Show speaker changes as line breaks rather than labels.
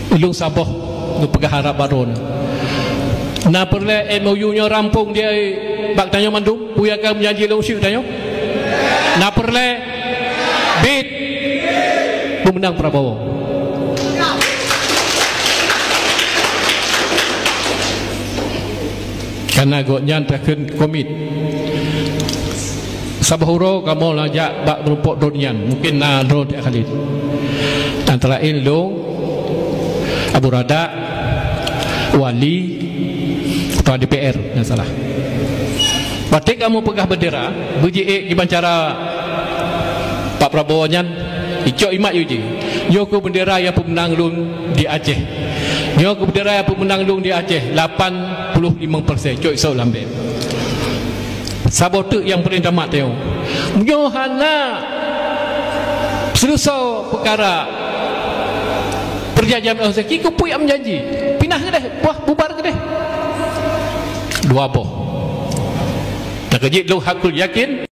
Ulung Sabah nu pegahara baru na perle MOU nya rampung dia bak tanya mandum puya ka menjanji long syuk tanya na perle bid pemenang Prabowo karena goknya takkan komit Sabahuro kamu lajak bak merumpuk donian mungkin na drone dia kali antara Long Abu Rada Wali Ketua DPR yang salah batik kamu pegah bendera berjik gimana cara Pak Prabowo nyan icok imak yuji nyoko bendera yang pemenang lung di Aceh nyoko bendera yang pemenang lung di Aceh 85% cok isau lambe sabotu yang perintah mak teo nyohana selusau perkara perjanjian rezeki ku puyak menjanji pindah ke deh buah bubar ke deh dua boh nak kejit lu hakul yakin